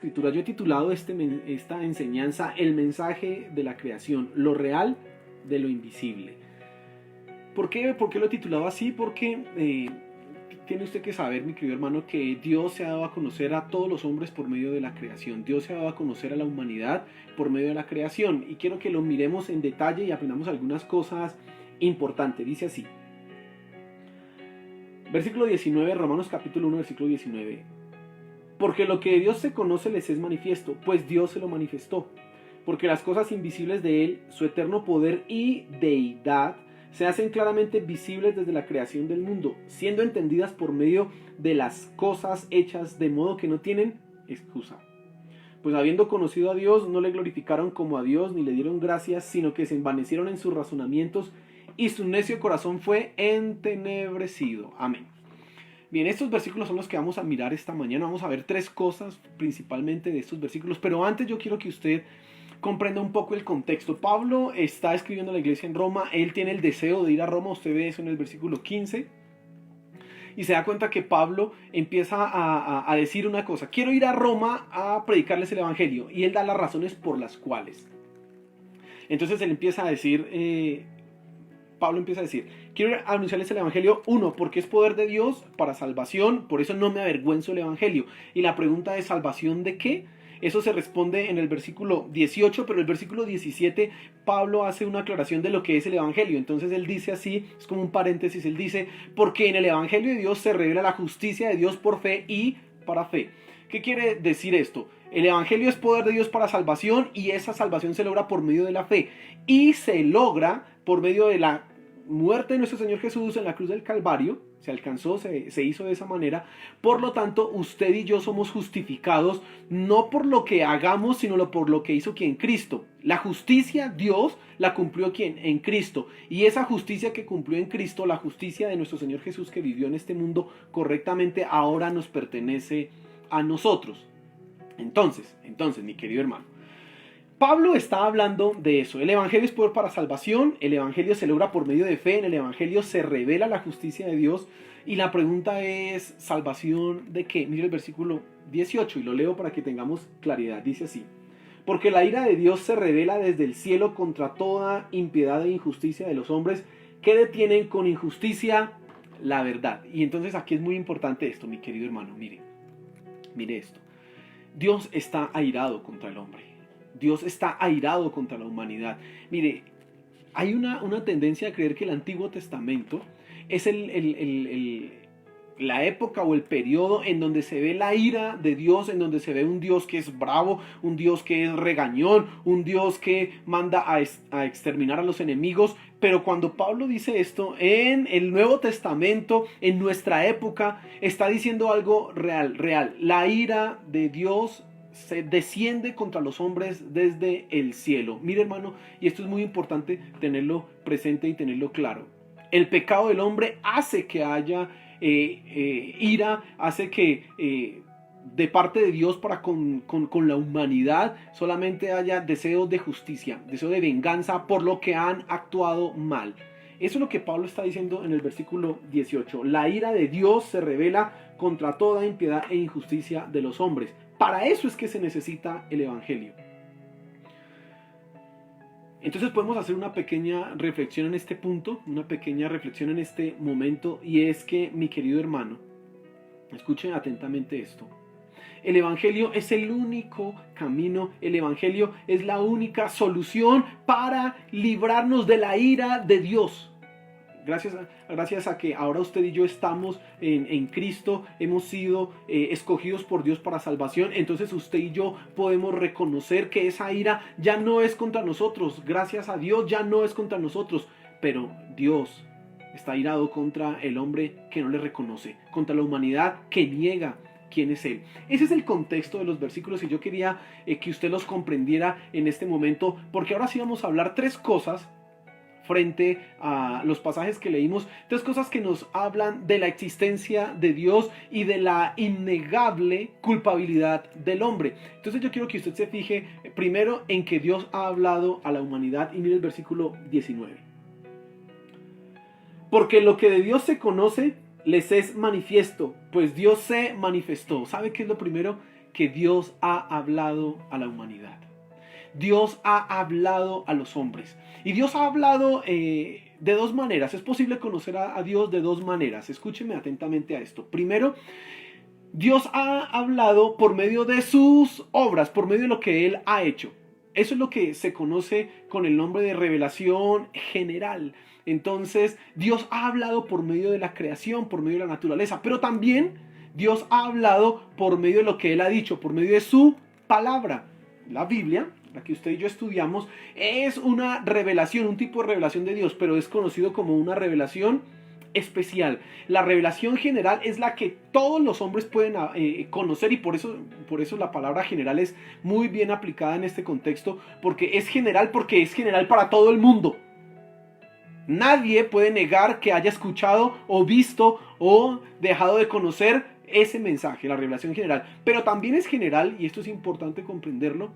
Escritura. Yo he titulado esta enseñanza El mensaje de la creación, lo real de lo invisible. ¿Por qué lo he titulado así? Porque tiene usted que saber, mi querido hermano, que Dios se ha dado a conocer a todos los hombres por medio de la creación. Dios se ha dado a conocer a la humanidad por medio de la creación. Y quiero que lo miremos en detalle y aprendamos algunas cosas importantes. Dice así. Versículo 19, Romanos capítulo 1, versículo 19. Porque lo que de Dios se conoce les es manifiesto, pues Dios se lo manifestó. Porque las cosas invisibles de Él, su eterno poder y deidad, se hacen claramente visibles desde la creación del mundo, siendo entendidas por medio de las cosas hechas, de modo que no tienen excusa. Pues habiendo conocido a Dios, no le glorificaron como a Dios, ni le dieron gracias, sino que se envanecieron en sus razonamientos, y su necio corazón fue entenebrecido. Amén. Bien, estos versículos son los que vamos a mirar esta mañana. Vamos a ver tres cosas principalmente de estos versículos, pero antes yo quiero que usted comprenda un poco el contexto. Pablo está escribiendo a la iglesia en Roma, él tiene el deseo de ir a Roma, usted ve eso en el versículo 15, y se da cuenta que Pablo empieza a decir una cosa: quiero ir a Roma a predicarles el evangelio, y él da las razones por las cuales. Entonces él empieza a decir... Pablo empieza a decir, quiero anunciarles el evangelio, uno, porque es poder de Dios para salvación, por eso no me avergüenzo del evangelio. Y la pregunta es, ¿salvación de qué? Eso se responde en el versículo 18, pero el versículo 17 Pablo hace una aclaración de lo que es el evangelio. Entonces él dice así, es como un paréntesis, él dice, porque en el evangelio de Dios se revela la justicia de Dios por fe y para fe. ¿Qué quiere decir esto? El evangelio es poder de Dios para salvación, y esa salvación se logra por medio de la fe, y se logra por medio de la muerte de nuestro Señor Jesús en la cruz del Calvario. Se alcanzó, se hizo de esa manera. Por lo tanto, usted y yo somos justificados no por lo que hagamos, sino por lo que hizo quien, Cristo. La justicia Dios la cumplió quien, en Cristo. Y esa justicia que cumplió en Cristo, la justicia de nuestro Señor Jesús que vivió en este mundo correctamente, ahora nos pertenece a nosotros. Entonces, mi querido hermano, Pablo está hablando de eso. El evangelio es poder para salvación, el evangelio se logra por medio de fe, en el evangelio se revela la justicia de Dios, y la pregunta es, ¿salvación de qué? Mire el versículo 18 y lo leo para que tengamos claridad. Dice así: porque la ira de Dios se revela desde el cielo contra toda impiedad e injusticia de los hombres que detienen con injusticia la verdad. Y entonces aquí es muy importante esto, mi querido hermano. Mire esto. Dios está airado contra el hombre. Dios está airado contra la humanidad. Mire, hay una tendencia a creer que el Antiguo Testamento es la época o el periodo en donde se ve la ira de Dios, en donde se ve un Dios que es bravo, un Dios que es regañón, un Dios que manda a exterminar a los enemigos. Pero cuando Pablo dice esto, en el Nuevo Testamento, en nuestra época, está diciendo algo real. La ira de Dios se desciende contra los hombres desde el cielo. Mire, hermano, y esto es muy importante tenerlo presente y tenerlo claro. El pecado del hombre hace que haya ira, hace que de parte de Dios para con la humanidad solamente haya deseo de justicia, deseo de venganza por lo que han actuado mal. Eso es lo que Pablo está diciendo en el versículo 18. La ira de Dios se revela contra toda impiedad e injusticia de los hombres. Para eso es que se necesita el evangelio. Entonces podemos hacer una pequeña reflexión en este punto, una pequeña reflexión en este momento, y es que, mi querido hermano, escuchen atentamente esto. El evangelio es el único camino, el evangelio es la única solución para librarnos de la ira de Dios. Gracias a que ahora usted y yo estamos en Cristo, hemos sido escogidos por Dios para salvación. Entonces usted y yo podemos reconocer que esa ira ya no es contra nosotros. Gracias a Dios ya no es contra nosotros. Pero Dios está irado contra el hombre que no le reconoce, contra la humanidad que niega quién es Él. Ese es el contexto de los versículos, y yo quería que usted los comprendiera en este momento, porque ahora sí vamos a hablar tres cosas frente a los pasajes que leímos, tres cosas que nos hablan de la existencia de Dios y de la innegable culpabilidad del hombre. Entonces yo quiero que usted se fije primero en que Dios ha hablado a la humanidad, y mire el versículo 19. Porque lo que de Dios se conoce les es manifiesto, pues Dios se manifestó. ¿Sabe qué es lo primero que Dios ha hablado a la humanidad. Dios ha hablado a los hombres. Y Dios ha hablado de dos maneras. Es posible conocer a Dios de dos maneras. Escúcheme atentamente a esto. Primero, Dios ha hablado por medio de sus obras, por medio de lo que Él ha hecho. Eso es lo que se conoce con el nombre de revelación general. Entonces, Dios ha hablado por medio de la creación, por medio de la naturaleza, pero también Dios ha hablado por medio de lo que Él ha dicho, por medio de su palabra. La Biblia, la que usted y yo estudiamos, es una revelación, un tipo de revelación de Dios, pero es conocido como una revelación especial. La revelación general es la que todos los hombres pueden conocer, y por eso la palabra general es muy bien aplicada en este contexto, porque es general para todo el mundo. Nadie puede negar que haya escuchado o visto o dejado de conocer ese mensaje, la revelación general. Pero también es general, y esto es importante comprenderlo,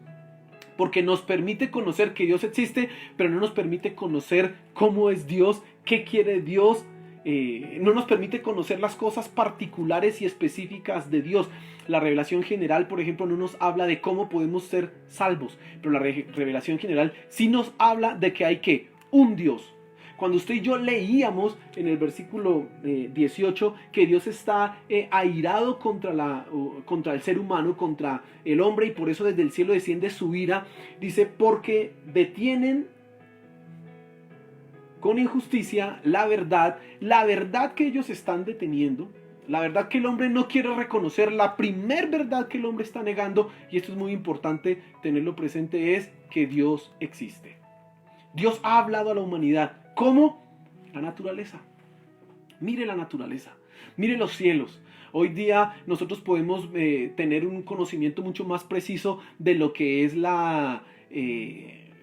porque nos permite conocer que Dios existe, pero no nos permite conocer cómo es Dios, qué quiere Dios. No nos permite conocer las cosas particulares y específicas de Dios. La revelación general, por ejemplo, no nos habla de cómo podemos ser salvos, pero la revelación general sí nos habla de que hay un Dios. Cuando usted y yo leíamos en el versículo 18 que Dios está airado contra el ser humano, contra el hombre, y por eso desde el cielo desciende su ira, dice, porque detienen con injusticia la verdad que ellos están deteniendo, la verdad que el hombre no quiere reconocer, la primer verdad que el hombre está negando, y esto es muy importante tenerlo presente, es que Dios existe. Dios ha hablado a la humanidad. ¿Cómo? La naturaleza. Mire la naturaleza, mire los cielos. Hoy día nosotros podemos tener un conocimiento mucho más preciso de lo que es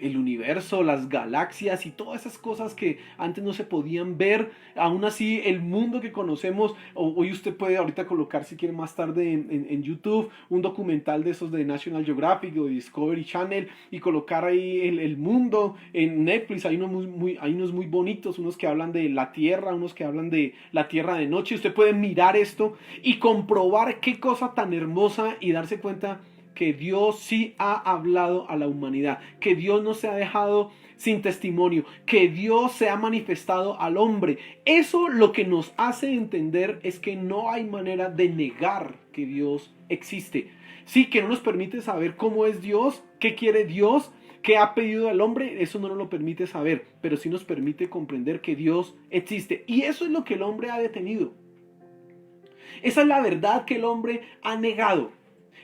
el universo, las galaxias y todas esas cosas que antes no se podían ver. Aún así, el mundo que conocemos, hoy usted puede ahorita colocar, si quiere más tarde en YouTube, un documental de esos de National Geographic o Discovery Channel, y colocar ahí el mundo. En Netflix hay unos muy bonitos, unos que hablan de la Tierra, unos que hablan de la Tierra de noche. Usted puede mirar esto y comprobar qué cosa tan hermosa, y darse cuenta que Dios sí ha hablado a la humanidad, que Dios no se ha dejado sin testimonio, que Dios se ha manifestado al hombre. Eso lo que nos hace entender es que no hay manera de negar que Dios existe. Sí, que no nos permite saber cómo es Dios, qué quiere Dios, qué ha pedido al hombre, eso no nos lo permite saber, pero sí nos permite comprender que Dios existe. Y eso es lo que el hombre ha detenido. Esa es la verdad que el hombre ha negado.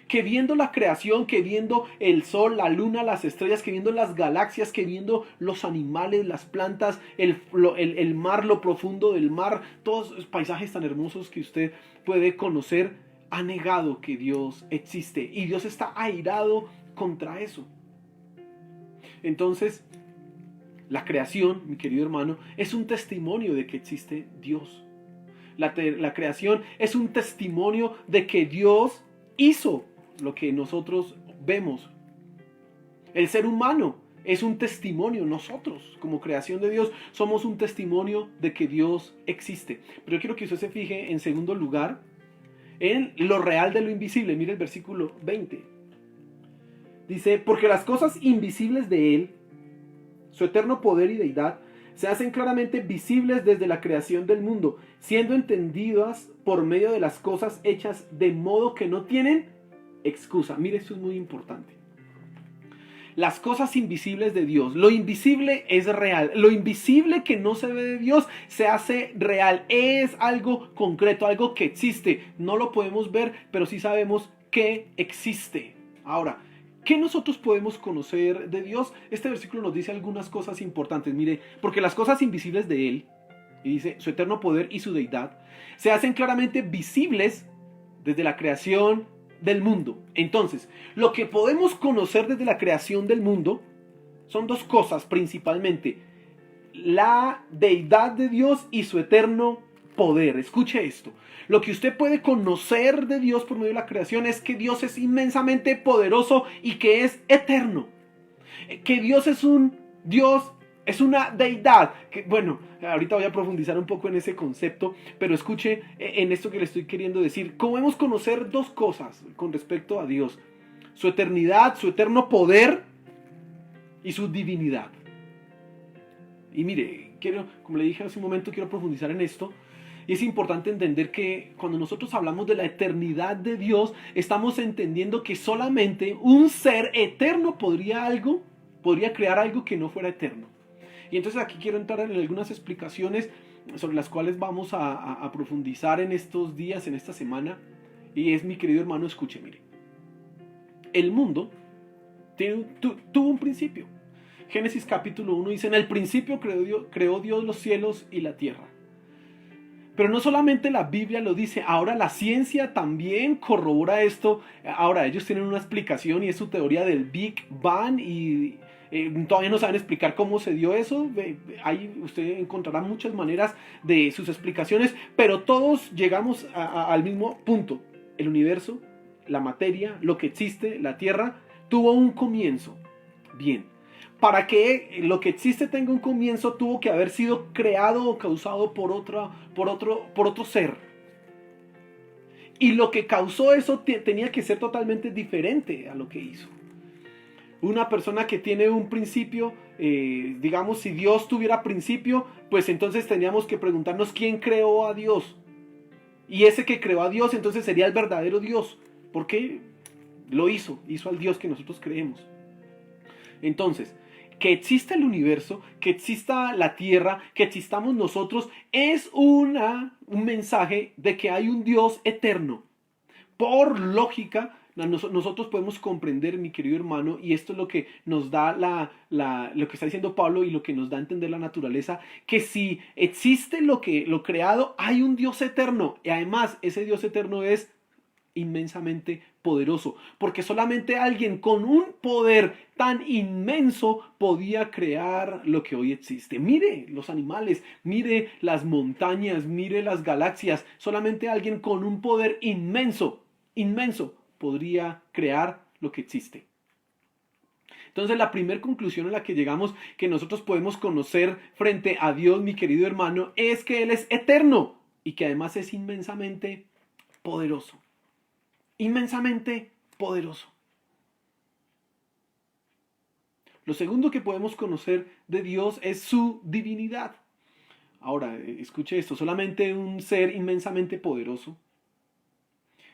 Que viendo la creación, que viendo el sol, la luna, las estrellas, que viendo las galaxias, que viendo los animales, las plantas, el mar, lo profundo del mar, todos los paisajes tan hermosos que usted puede conocer, ha negado que Dios existe. Y Dios está airado contra eso. Entonces, la creación, mi querido hermano, es un testimonio de que existe Dios. La creación es un testimonio de que Dios hizo lo que nosotros vemos. El ser humano es un testimonio. Nosotros, como creación de Dios, somos un testimonio de que Dios existe. Pero yo quiero que usted se fije, en segundo lugar, en lo real de lo invisible. Mire el versículo 20. Dice, porque las cosas invisibles de Él, su eterno poder y deidad, se hacen claramente visibles desde la creación del mundo, siendo entendidas por medio de las cosas hechas, de modo que no tienen excusa. Mire, esto es muy importante. Las cosas invisibles de Dios. Lo invisible es real. Lo invisible que no se ve de Dios se hace real. Es algo concreto, algo que existe. No lo podemos ver, pero sí sabemos que existe. Ahora, ¿qué nosotros podemos conocer de Dios? Este versículo nos dice algunas cosas importantes. Mire, porque las cosas invisibles de Él, y dice su eterno poder y su deidad, se hacen claramente visibles desde la creación del mundo. Entonces, lo que podemos conocer desde la creación del mundo son dos cosas principalmente: la deidad de Dios y su eterno poder. Escuche esto. Lo que usted puede conocer de Dios por medio de la creación es que Dios es inmensamente poderoso y que es eterno. Que Dios es un Dios Es una deidad, que bueno, ahorita voy a profundizar un poco en ese concepto, pero escuche en esto que le estoy queriendo decir. Podemos conocer dos cosas con respecto a Dios: su eternidad, su eterno poder y su divinidad. Y mire, como le dije hace un momento, quiero profundizar en esto. Y es importante entender que cuando nosotros hablamos de la eternidad de Dios, estamos entendiendo que solamente un ser eterno podría crear algo que no fuera eterno. Y entonces aquí quiero entrar en algunas explicaciones sobre las cuales vamos a profundizar en estos días, en esta semana. Y es, mi querido hermano, escuche, mire. El mundo tuvo un principio. Génesis capítulo 1 dice: en el principio creó Dios los cielos y la tierra. Pero no solamente la Biblia lo dice, ahora la ciencia también corrobora esto. Ahora ellos tienen una explicación y es su teoría del Big Bang y todavía no saben explicar cómo se dio eso. Ahí usted encontrará muchas maneras de sus explicaciones, pero todos llegamos al mismo punto. El universo, la materia, lo que existe, la tierra, tuvo un comienzo. Bien. Para que lo que existe tenga un comienzo, tuvo que haber sido creado o causado por otro ser. Y lo que causó eso tenía que ser totalmente diferente a lo que hizo. Una persona que tiene un principio, digamos, si Dios tuviera principio, pues entonces teníamos que preguntarnos quién creó a Dios. Y ese que creó a Dios entonces sería el verdadero Dios. Porque lo hizo al Dios que nosotros creemos. Entonces, que exista el universo, que exista la tierra, que existamos nosotros, es un mensaje de que hay un Dios eterno. Por lógica, nosotros podemos comprender, mi querido hermano, y esto es lo que nos da lo que está diciendo Pablo y lo que nos da a entender la naturaleza, que si existe lo creado, hay un Dios eterno. Y además, ese Dios eterno es inmensamente poderoso, porque solamente alguien con un poder tan inmenso podía crear lo que hoy existe. Mire los animales, mire las montañas, mire las galaxias. Solamente alguien con un poder inmenso podría crear lo que existe. Entonces, la primera conclusión a la que llegamos, que nosotros podemos conocer frente a Dios, mi querido hermano, es que Él es eterno y que además es inmensamente poderoso. Inmensamente poderoso. Lo segundo que podemos conocer de Dios es su divinidad. Ahora, escuche esto: solamente un ser inmensamente poderoso,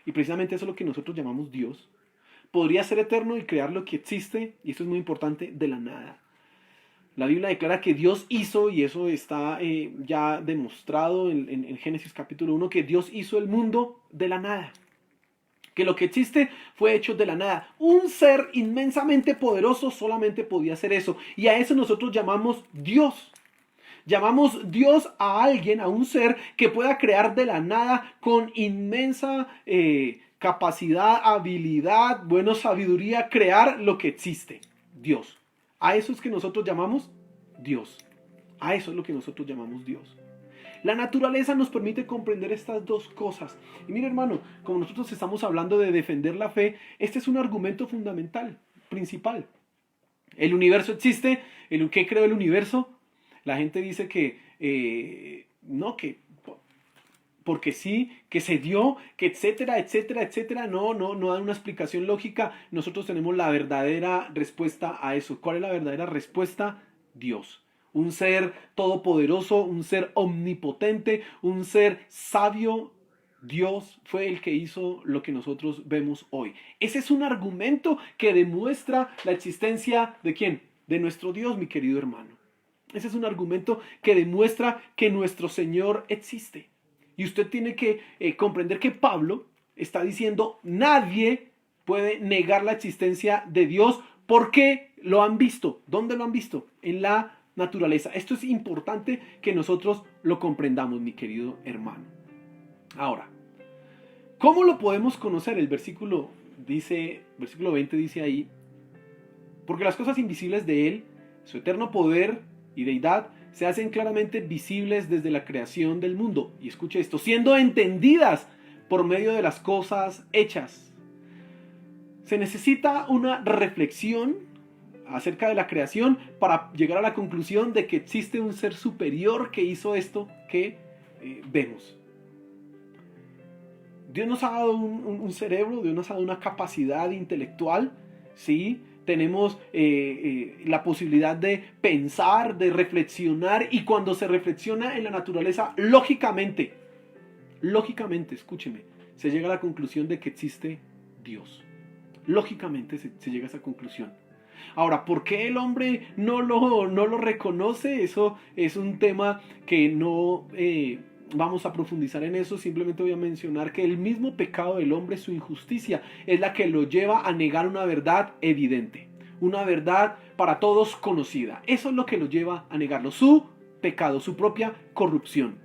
y precisamente eso es lo que nosotros llamamos Dios, podría ser eterno y crear lo que existe, y esto es muy importante, de la nada. La Biblia declara que Dios hizo, y eso está ya demostrado en Génesis capítulo 1, que Dios hizo el mundo de la nada. Que lo que existe fue hecho de la nada. Un ser inmensamente poderoso solamente podía hacer eso. Y a eso nosotros llamamos Dios. Llamamos Dios a alguien, a un ser que pueda crear de la nada con inmensa capacidad, habilidad, sabiduría, crear lo que existe. Dios. A eso es que nosotros llamamos Dios. A eso es lo que nosotros llamamos Dios. La naturaleza nos permite comprender estas dos cosas. Y mire, hermano, como nosotros estamos hablando de defender la fe, este es un argumento fundamental, principal. El universo existe. ¿Qué creó el universo? La gente dice que no, que porque sí, que se dio, que etcétera, etcétera, etcétera. No da una explicación lógica. Nosotros tenemos la verdadera respuesta a eso. ¿Cuál es la verdadera respuesta? Dios. Un ser todopoderoso, un ser omnipotente, un ser sabio. Dios fue el que hizo lo que nosotros vemos hoy. Ese es un argumento que demuestra la existencia ¿de quién? De nuestro Dios, mi querido hermano. Ese es un argumento que demuestra que nuestro Señor existe. Y usted tiene que comprender que Pablo está diciendo: nadie puede negar la existencia de Dios porque lo han visto. ¿Dónde lo han visto? En la naturaleza. Esto es importante que nosotros lo comprendamos, mi querido hermano. Ahora, ¿cómo lo podemos conocer? El versículo 20 dice ahí: porque las cosas invisibles de Él, su eterno poder y deidad, se hacen claramente visibles desde la creación del mundo. Y escuche esto: siendo entendidas por medio de las cosas hechas. Se necesita una reflexión acerca de la creación para llegar a la conclusión de que existe un ser superior que hizo esto que vemos. Dios nos ha dado un cerebro, Dios nos ha dado una capacidad intelectual, ¿sí? Tenemos la posibilidad de pensar, de reflexionar, y cuando se reflexiona en la naturaleza, lógicamente, escúcheme, se llega a la conclusión de que existe Dios. Lógicamente se llega a esa conclusión. Ahora, ¿por qué el hombre no lo reconoce? Eso es un tema que no vamos a profundizar en eso. Simplemente voy a mencionar que el mismo pecado del hombre, su injusticia, es la que lo lleva a negar una verdad evidente, una verdad para todos conocida. Eso es lo que lo lleva a negarlo, su pecado, su propia corrupción.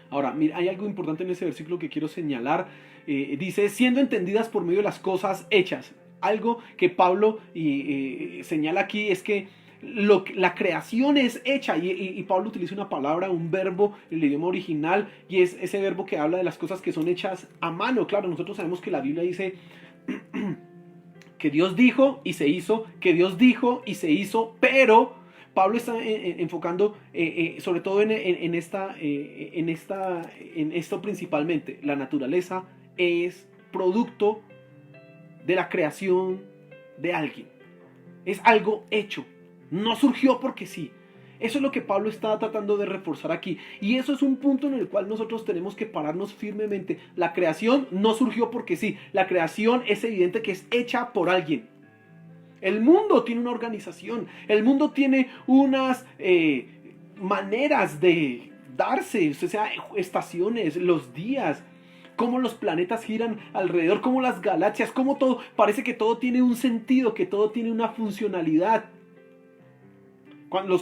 Ahora, mira, hay algo importante en ese versículo que quiero señalar. Dice, siendo entendidas por medio de las cosas hechas. Algo que Pablo señala aquí es que la creación es hecha, y Pablo utiliza una palabra, un verbo en el idioma original, y es ese verbo que habla de las cosas que son hechas a mano. Claro, nosotros sabemos que la Biblia dice que Dios dijo y se hizo, que Dios dijo y se hizo, pero Pablo está enfocando sobre todo en esto principalmente. La naturaleza es producto de la creación de alguien. Es algo hecho. No surgió porque sí. Eso es lo que Pablo está tratando de reforzar aquí. Y eso es un punto en el cual nosotros tenemos que pararnos firmemente. La creación no surgió porque sí. La creación es evidente que es hecha por alguien. El mundo tiene una organización. El mundo tiene unas maneras de darse. O sea, estaciones, los días, cómo los planetas giran alrededor, cómo las galaxias, cómo todo, parece que todo tiene un sentido, que todo tiene una funcionalidad. Cuando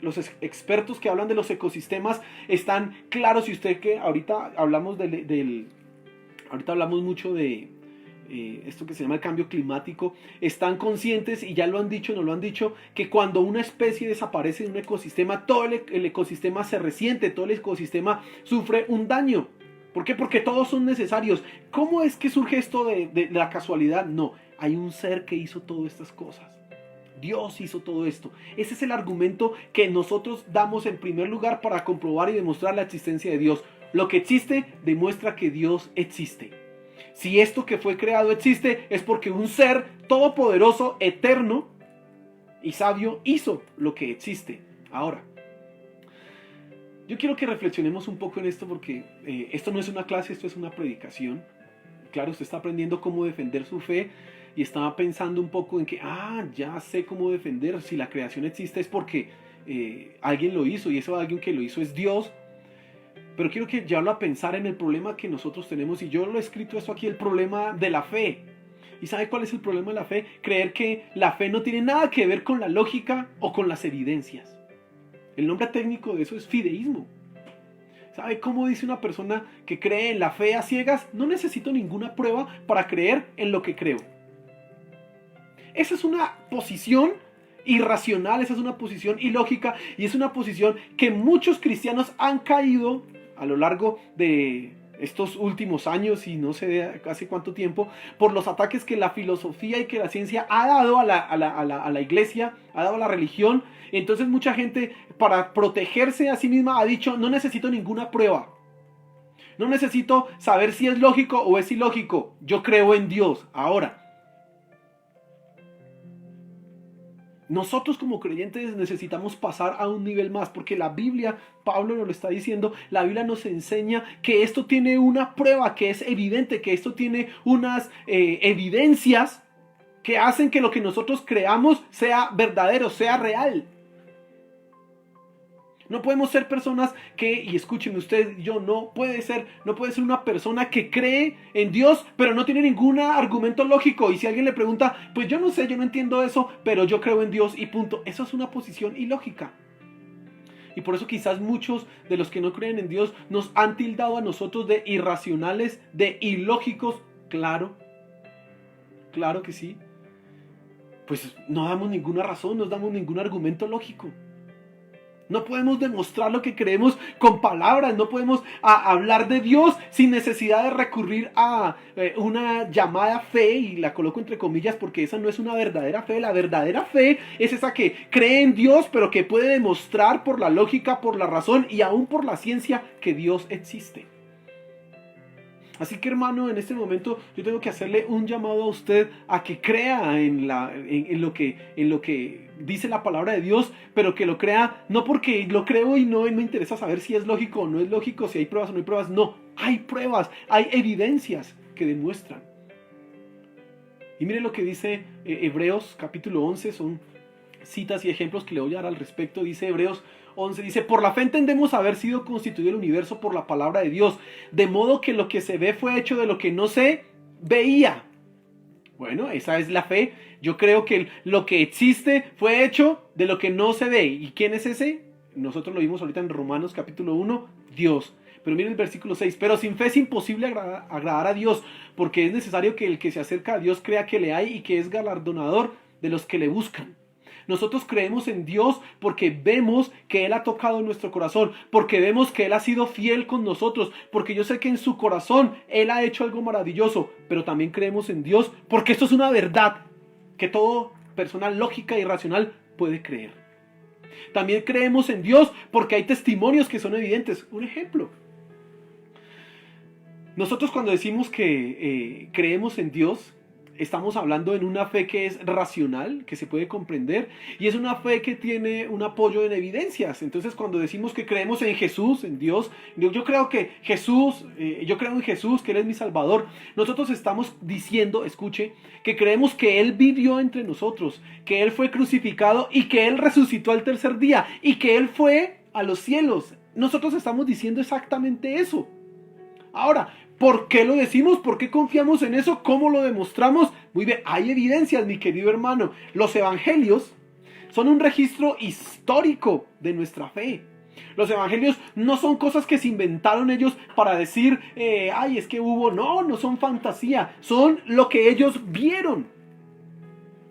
los expertos que hablan de los ecosistemas están claros, y usted que ahorita hablamos ahorita hablamos mucho de esto que se llama el cambio climático, están conscientes, y ya lo han dicho, no lo han dicho, que cuando una especie desaparece de un ecosistema, todo el ecosistema se resiente, todo el ecosistema sufre un daño. ¿Por qué? Porque todos son necesarios. ¿Cómo es que surge esto de la casualidad? No, hay un ser que hizo todas estas cosas. Dios hizo todo esto. Ese es el argumento que nosotros damos en primer lugar para comprobar y demostrar la existencia de Dios. Lo que existe demuestra que Dios existe. Si esto que fue creado existe, es porque un ser todopoderoso, eterno y sabio hizo lo que existe. Ahora, yo quiero que reflexionemos un poco en esto, porque esto no es una clase, esto es una predicación. Claro, usted está aprendiendo cómo defender su fe y estaba pensando un poco en que, ya sé cómo defender. Si la creación existe es porque alguien lo hizo, y eso alguien que lo hizo es Dios. Pero quiero que llevarlo a pensar en el problema que nosotros tenemos, y yo lo he escrito esto aquí, el problema de la fe. ¿Y sabe cuál es el problema de la fe? Creer que la fe no tiene nada que ver con la lógica o con las evidencias. El nombre técnico de eso es fideísmo. ¿Sabe cómo dice una persona que cree en la fe a ciegas? No necesito ninguna prueba para creer en lo que creo. Esa es una posición irracional, esa es una posición ilógica, y es una posición que muchos cristianos han caído a lo largo de estos últimos años, y no sé hace cuánto tiempo, por los ataques que la filosofía y que la ciencia ha dado a la iglesia, ha dado a la religión. Entonces mucha gente, para protegerse a sí misma, ha dicho: no necesito ninguna prueba, no necesito saber si es lógico o es ilógico, yo creo en Dios. Ahora, nosotros como creyentes necesitamos pasar a un nivel más, porque la Biblia, Pablo nos lo está diciendo, la Biblia nos enseña que esto tiene una prueba, que es evidente, que esto tiene unas evidencias que hacen que lo que nosotros creamos sea verdadero, sea real. No podemos ser personas que, y escúchenme usted, no puede ser una persona que cree en Dios, pero no tiene ningún argumento lógico. Y si alguien le pregunta, pues yo no sé, yo no entiendo eso, pero yo creo en Dios y punto. Eso es una posición ilógica. Y por eso quizás muchos de los que no creen en Dios nos han tildado a nosotros de irracionales, de ilógicos. Claro que sí. Pues no damos ninguna razón, no damos ningún argumento lógico. No podemos demostrar lo que creemos con palabras, no podemos hablar de Dios sin necesidad de recurrir a una llamada fe, y la coloco entre comillas porque esa no es una verdadera fe. La verdadera fe es esa que cree en Dios, pero que puede demostrar por la lógica, por la razón y aún por la ciencia que Dios existe. Así que, hermano, en este momento yo tengo que hacerle un llamado a usted a que crea en lo que dice la palabra de Dios, pero que lo crea no porque lo creo y no me interesa saber si es lógico o no es lógico, si hay pruebas o no hay pruebas. No, hay pruebas, hay evidencias que demuestran. Y mire lo que dice Hebreos capítulo 11, son citas y ejemplos que le voy a dar al respecto. Dice Hebreos 11, dice: por la fe entendemos haber sido constituido el universo por la palabra de Dios, de modo que lo que se ve fue hecho de lo que no se veía. Bueno, esa es la fe. Yo creo que lo que existe fue hecho de lo que no se ve. ¿Y quién es ese? Nosotros lo vimos ahorita en Romanos capítulo 1, Dios. Pero miren el versículo 6, pero sin fe es imposible agradar a Dios, porque es necesario que el que se acerca a Dios crea que le hay y que es galardonador de los que le buscan. Nosotros creemos en Dios porque vemos que Él ha tocado nuestro corazón, porque vemos que Él ha sido fiel con nosotros, porque yo sé que en su corazón Él ha hecho algo maravilloso, pero también creemos en Dios porque esto es una verdad que toda persona lógica y racional puede creer. También creemos en Dios porque hay testimonios que son evidentes. Un ejemplo: nosotros cuando decimos que creemos en Dios, estamos hablando en una fe que es racional, que se puede comprender, y es una fe que tiene un apoyo en evidencias. Entonces, cuando decimos que creemos en Jesús, en Dios, yo creo que Jesús, yo creo en Jesús, que Él es mi Salvador. Nosotros estamos diciendo, escuche, que creemos que Él vivió entre nosotros, que Él fue crucificado y que Él resucitó al tercer día y que Él fue a los cielos. Nosotros estamos diciendo exactamente eso. Ahora, ¿por qué lo decimos? ¿Por qué confiamos en eso? ¿Cómo lo demostramos? Muy bien, hay evidencias, mi querido hermano. Los evangelios son un registro histórico de nuestra fe. Los evangelios no son cosas que se inventaron ellos para decir, ay, es que hubo. No, no son fantasía, son lo que ellos vieron.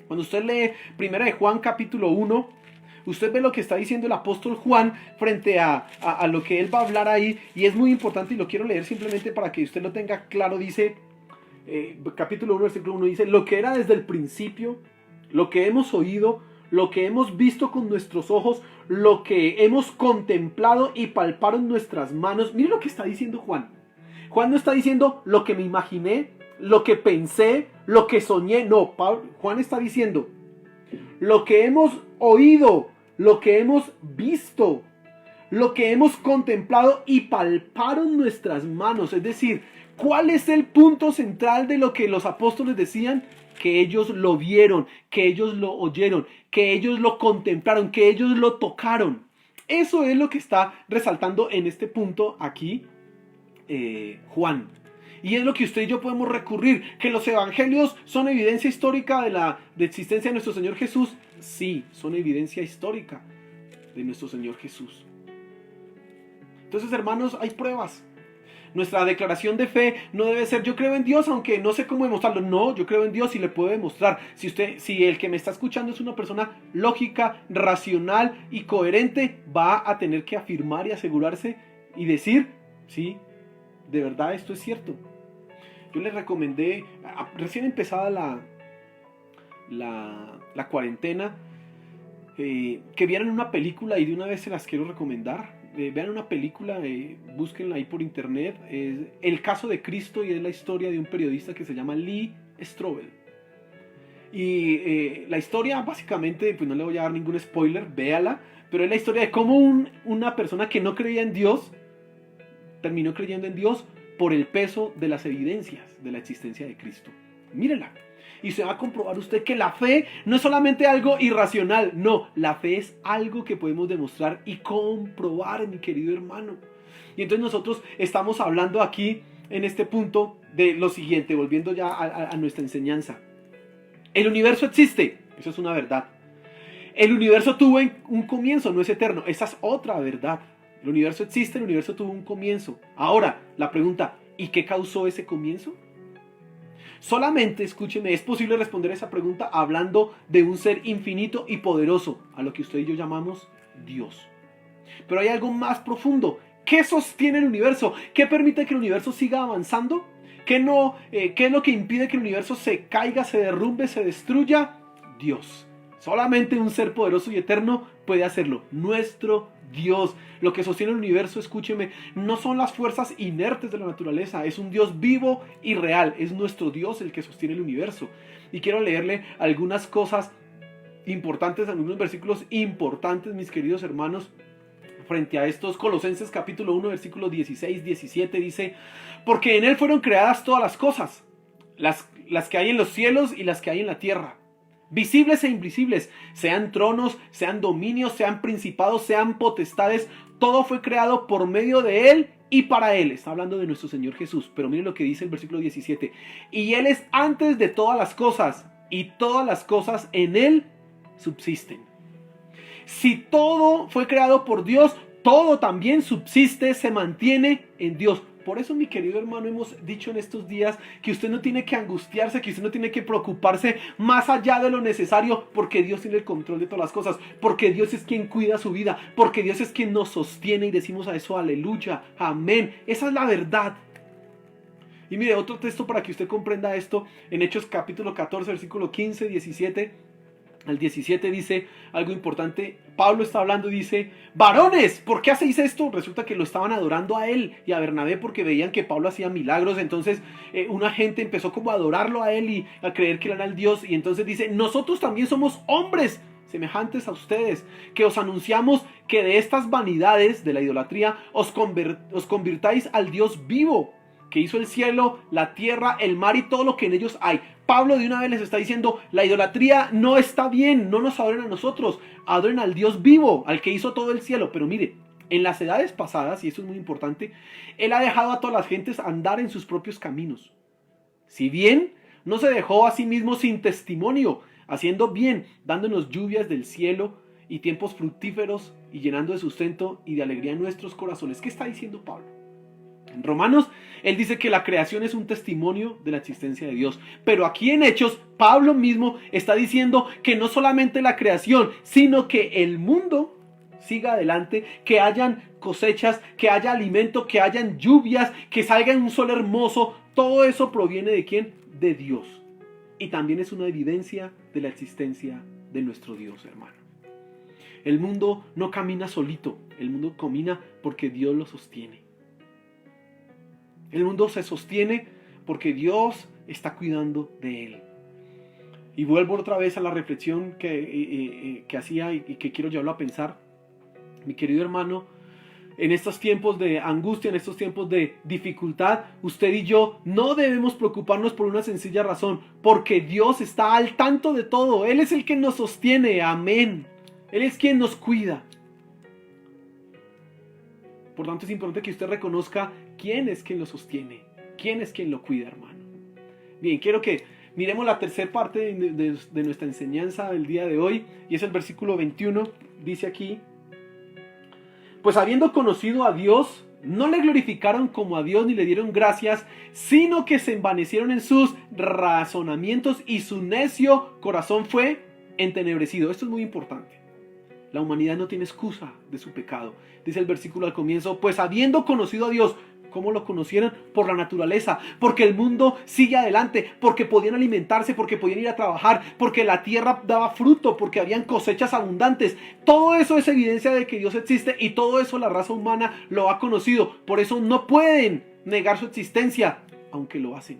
Cuando usted lee 1 de Juan capítulo 1, usted ve lo que está diciendo el apóstol Juan frente a lo que él va a hablar ahí, y es muy importante y lo quiero leer simplemente para que usted lo tenga claro. Dice, capítulo 1, versículo 1, dice: lo que era desde el principio, lo que hemos oído, lo que hemos visto con nuestros ojos, lo que hemos contemplado y palparon nuestras manos. Mire lo que está diciendo Juan. Juan no está diciendo lo que me imaginé, lo que pensé, lo que soñé. No, Juan está diciendo lo que hemos oído, lo que hemos visto, lo que hemos contemplado y palparon nuestras manos. Es decir, ¿cuál es el punto central de lo que los apóstoles decían? Que ellos lo vieron, que ellos lo oyeron, que ellos lo contemplaron, que ellos lo tocaron. Eso es lo que está resaltando en este punto aquí Juan. Y es lo que usted y yo podemos recurrir. ¿Que los evangelios son evidencia histórica de existencia de nuestro Señor Jesús? Sí, son evidencia histórica de nuestro Señor Jesús. Entonces, hermanos, hay pruebas. Nuestra declaración de fe no debe ser: yo creo en Dios aunque no sé cómo demostrarlo. No, yo creo en Dios y le puedo demostrar. Si el que me está escuchando es una persona lógica, racional y coherente, va a tener que afirmar y asegurarse y decir: sí, de verdad esto es cierto. Yo les recomendé, recién empezada la cuarentena, que vieran una película, y de una vez se las quiero recomendar. Vean una película, búsquenla ahí por internet, es El caso de Cristo, y es la historia de un periodista que se llama Lee Strobel. Y la historia básicamente, pues no le voy a dar ningún spoiler, véala, pero es la historia de cómo una persona que no creía en Dios terminó creyendo en Dios por el peso de las evidencias de la existencia de Cristo. Mírela. Y se va a comprobar usted que la fe no es solamente algo irracional. No, la fe es algo que podemos demostrar y comprobar, mi querido hermano. Y entonces nosotros estamos hablando aquí, en este punto, de lo siguiente, volviendo ya a nuestra enseñanza. El universo existe, eso es una verdad. El universo tuvo un comienzo, no es eterno. Esa es otra verdad. El universo existe, el universo tuvo un comienzo. Ahora, la pregunta: ¿y qué causó ese comienzo? Solamente, escúcheme, es posible responder esa pregunta hablando de un ser infinito y poderoso, a lo que usted y yo llamamos Dios. Pero hay algo más profundo. ¿Qué sostiene el universo? ¿Qué permite que el universo siga avanzando? ¿Qué es lo que impide que el universo se caiga, se derrumbe, se destruya? Dios. Solamente un ser poderoso y eterno puede hacerlo. Nuestro Dios. Lo que sostiene el universo, escúcheme, no son las fuerzas inertes de la naturaleza. Es un Dios vivo y real. Es nuestro Dios el que sostiene el universo. Y quiero leerle algunas cosas importantes, algunos versículos importantes, mis queridos hermanos, frente a estos. Colosenses capítulo 1, versículos 16, 17 dice: porque en él fueron creadas todas las cosas, las que hay en los cielos y las que hay en la tierra, visibles e invisibles, sean tronos, sean dominios, sean principados, sean potestades. Todo fue creado por medio de él y para él. Está hablando de nuestro Señor Jesús. Pero miren lo que dice el versículo 17: y él es antes de todas las cosas, y todas las cosas en él subsisten. Si todo fue creado por Dios, todo también subsiste, se mantiene en Dios. Por eso, mi querido hermano, hemos dicho en estos días que usted no tiene que angustiarse, que usted no tiene que preocuparse más allá de lo necesario, porque Dios tiene el control de todas las cosas, porque Dios es quien cuida su vida, porque Dios es quien nos sostiene, y decimos a eso aleluya, amén. Esa es la verdad. Y mire, otro texto para que usted comprenda esto, en Hechos capítulo 14, versículo 15, 17 al 17 dice algo importante. Pablo está hablando y dice: varones, ¿por qué hacéis esto? Resulta que lo estaban adorando a él y a Bernabé porque veían que Pablo hacía milagros. Entonces una gente empezó como a adorarlo a él y a creer que él era el Dios. Y entonces dice: nosotros también somos hombres semejantes a ustedes, que os anunciamos que de estas vanidades de la idolatría os convirtáis al Dios vivo, que hizo el cielo, la tierra, el mar y todo lo que en ellos hay. Pablo de una vez les está diciendo: la idolatría no está bien, no nos adoren a nosotros, adoren al Dios vivo, al que hizo todo el cielo. Pero mire, en las edades pasadas, y eso es muy importante, él ha dejado a todas las gentes andar en sus propios caminos. Si bien no se dejó a sí mismo sin testimonio, haciendo bien, dándonos lluvias del cielo y tiempos fructíferos y llenando de sustento y de alegría nuestros corazones. ¿Qué está diciendo Pablo? En Romanos, él dice que la creación es un testimonio de la existencia de Dios. Pero aquí en Hechos, Pablo mismo está diciendo que no solamente la creación, sino que el mundo siga adelante, que hayan cosechas, que haya alimento, que hayan lluvias, que salga un sol hermoso. Todo eso proviene ¿de quién? De Dios. Y también es una evidencia de la existencia de nuestro Dios, hermano. El mundo no camina solito, el mundo camina porque Dios lo sostiene. El mundo se sostiene porque Dios está cuidando de él. Y vuelvo otra vez a la reflexión que hacía y que quiero llevarlo a pensar. Mi querido hermano, en estos tiempos de angustia, en estos tiempos de dificultad, usted y yo no debemos preocuparnos por una sencilla razón: porque Dios está al tanto de todo. Él es el que nos sostiene, amén. Él es quien nos cuida. Por tanto, es importante que usted reconozca quién es quien lo sostiene, quién es quien lo cuida, hermano. Bien, quiero que miremos la tercera parte de nuestra enseñanza del día de hoy, y es el versículo 21. Dice aquí: pues habiendo conocido a Dios, no le glorificaron como a Dios ni le dieron gracias, sino que se envanecieron en sus razonamientos y su necio corazón fue entenebrecido. Esto es muy importante. La humanidad no tiene excusa de su pecado. Dice el versículo al comienzo: pues habiendo conocido a Dios. ¿Cómo lo conocieron? Por la naturaleza, porque el mundo sigue adelante, porque podían alimentarse, porque podían ir a trabajar, porque la tierra daba fruto, porque habían cosechas abundantes. Todo eso es evidencia de que Dios existe, y todo eso la raza humana lo ha conocido. Por eso no pueden negar su existencia, aunque lo hacen.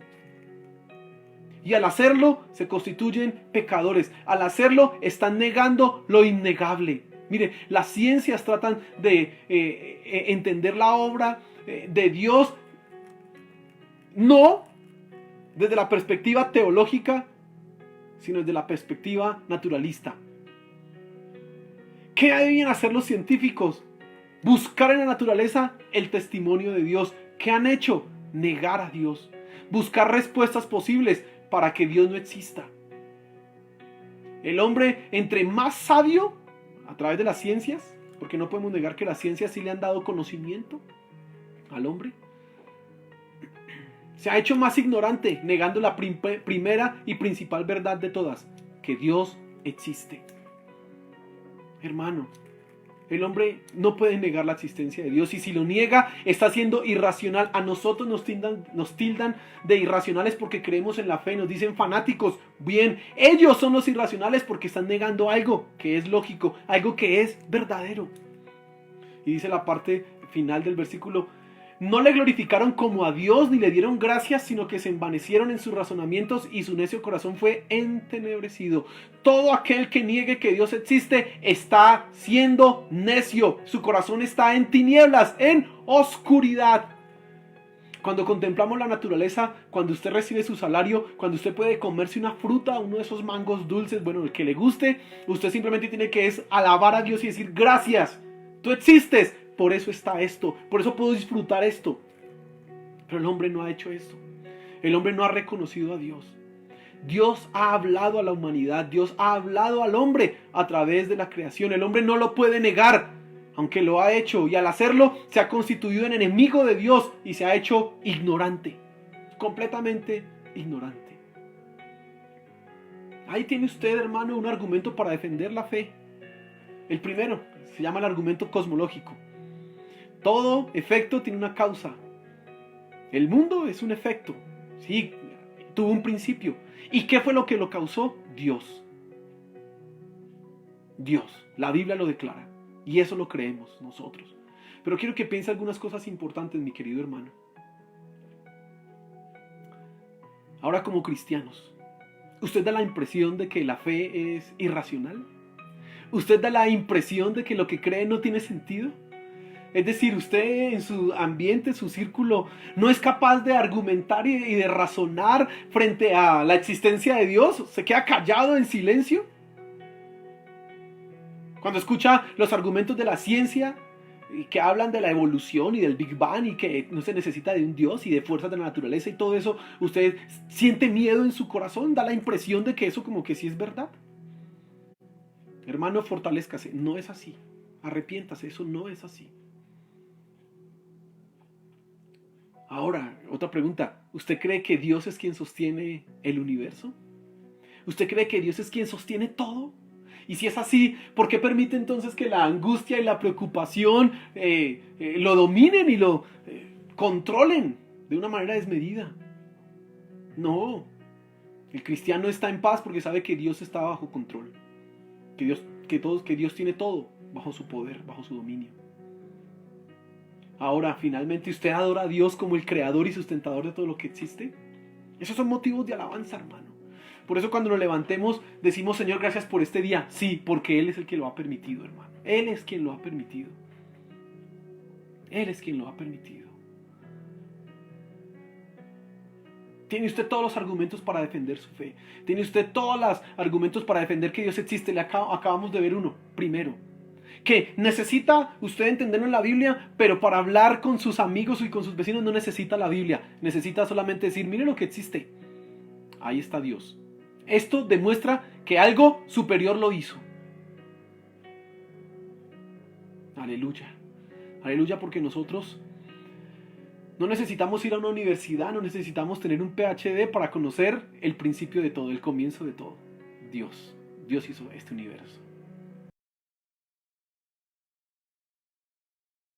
Y al hacerlo se constituyen pecadores. Al hacerlo están negando lo innegable. Mire, las ciencias tratan de entender la obra de Dios, no desde la perspectiva teológica, sino desde la perspectiva naturalista. ¿Qué deben hacer los científicos? Buscar en la naturaleza el testimonio de Dios. ¿Qué han hecho? Negar a Dios. Buscar respuestas posibles para que Dios no exista. El hombre, entre más sabio a través de las ciencias, porque no podemos negar que las ciencias sí le han dado conocimiento al hombre, se ha hecho más ignorante, negando la primera y principal verdad de todas: que Dios existe. Hermano, El hombre no puede negar la existencia de Dios, y si lo niega está siendo irracional. A nosotros nos tildan de irracionales porque creemos en la fe, nos dicen fanáticos. Bien, ellos son los irracionales porque están negando algo que es lógico, algo que es verdadero. Y dice la parte final del versículo: no le glorificaron como a Dios ni le dieron gracias, sino que se envanecieron en sus razonamientos y su necio corazón fue entenebrecido. Todo aquel que niegue que Dios existe está siendo necio. Su corazón está en tinieblas, en oscuridad. Cuando contemplamos la naturaleza, cuando usted recibe su salario, cuando usted puede comerse una fruta, uno de esos mangos dulces, bueno, el que le guste, usted simplemente tiene que alabar a Dios y decir: gracias, tú existes. Por eso está esto, por eso puedo disfrutar esto. Pero el hombre no ha hecho esto. El hombre no ha reconocido a Dios. Dios ha hablado a la humanidad, Dios ha hablado al hombre a través de la creación. El hombre no lo puede negar, aunque lo ha hecho, y al hacerlo se ha constituido en enemigo de Dios y se ha hecho ignorante, completamente ignorante. Ahí tiene usted, hermano, un argumento para defender la fe. El primero se llama el argumento cosmológico. Todo efecto tiene una causa. El mundo es un efecto. Sí, tuvo un principio. ¿Y qué fue lo que lo causó? Dios. Dios. La Biblia lo declara. Y eso lo creemos nosotros. Pero quiero que piense algunas cosas importantes, mi querido hermano. Ahora, como cristianos, ¿usted da la impresión de que la fe es irracional? ¿Usted da la impresión de que lo que cree no tiene sentido? Es decir, usted en su ambiente, su círculo, no es capaz de argumentar y de razonar frente a la existencia de Dios. ¿Se queda callado en silencio? Cuando escucha los argumentos de la ciencia que hablan de la evolución y del Big Bang y que no se necesita de un Dios y de fuerzas de la naturaleza y todo eso, ¿usted siente miedo en su corazón? ¿Da la impresión de que eso como que sí es verdad? Hermano, fortalézcase. No es así. Arrepiéntase. Eso no es así. Ahora, otra pregunta. ¿Usted cree que Dios es quien sostiene el universo? ¿Usted cree que Dios es quien sostiene todo? Y si es así, ¿por qué permite entonces que la angustia y la preocupación lo dominen y lo controlen de una manera desmedida? No. El cristiano está en paz porque sabe que Dios está bajo control. Que Dios tiene todo bajo su poder, bajo su dominio. Ahora, finalmente, ¿usted adora a Dios como el creador y sustentador de todo lo que existe? Esos son motivos de alabanza, hermano. Por eso cuando nos levantemos decimos: Señor, gracias por este día. Sí, porque Él es el que lo ha permitido, hermano. Él es quien lo ha permitido. Él es quien lo ha permitido. Tiene usted todos los argumentos para defender su fe. Tiene usted todos los argumentos para defender que Dios existe. Le acabamos de ver uno. Primero, que necesita usted entenderlo en la Biblia, pero para hablar con sus amigos y con sus vecinos no necesita la Biblia. Necesita solamente decir: mire lo que existe. Ahí está Dios. Esto demuestra que algo superior lo hizo. Aleluya. Aleluya, porque nosotros no necesitamos ir a una universidad, no necesitamos tener un PhD para conocer el principio de todo, el comienzo de todo. Dios hizo este universo.